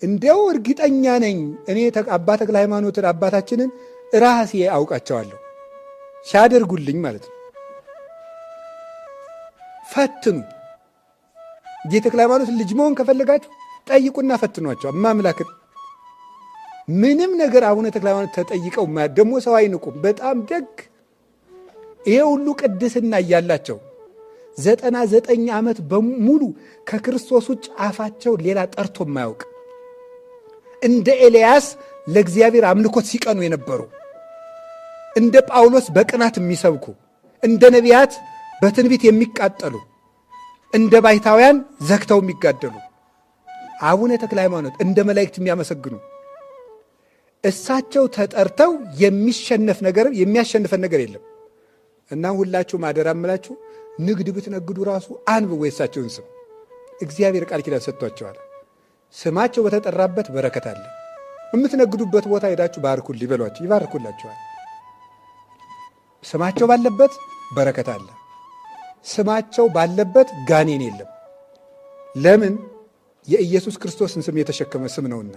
እንደው እርግጠኛ ነኝ እኔ አባ ተክለ ሃይማኖትን አባታችንን ራሴ አውቃቸዋለሁ ሲያደርጉልኝ ማለት ነው። ፈትኑ። ተክለ ሃይማኖት ልጅ መሆን ከፈለጋችሁ ጠይቁና ፈትኗቸው። ማምላክን ምንም ነገር አቡነ ተክለ ሃይማኖት ተጠይቀው ደግሞ ሰው አይንቁም። በጣም ደግ ይሄ ሁሉ ቅድስና እያላቸው 99 ዓመት በሙሉ ከክርስቶስ ውጭ አፋቸው ሌላ ጠርቶ የማያውቅ እንደ ኤልያስ ለእግዚአብሔር አምልኮት ሲቀኑ የነበሩ እንደ ጳውሎስ በቅናት የሚሰብኩ እንደ ነቢያት በትንቢት የሚቃጠሉ እንደ ባይታውያን ዘግተው የሚጋደሉ አቡነ ተክለ ሃይማኖት እንደ መላእክት የሚያመሰግኑ እሳቸው ተጠርተው የሚያሸንፈን ነገር የለም። እና ሁላችሁ ማደራ እምላችሁ ንግድ ብትነግዱ ራሱ አንብቡ የእሳቸውን ስም። እግዚአብሔር ቃል ኪዳን ሰጥቷቸዋል። ስማቸው በተጠራበት በረከት አለ። የምትነግዱበት ቦታ ሄዳችሁ ባርኩልኝ ይበሏቸው፣ ይባርኩላችኋል። ስማቸው ባለበት በረከት አለ። ስማቸው ባለበት ጋኔን የለም። ለምን? የኢየሱስ ክርስቶስን ስም የተሸከመ ስም ነውና።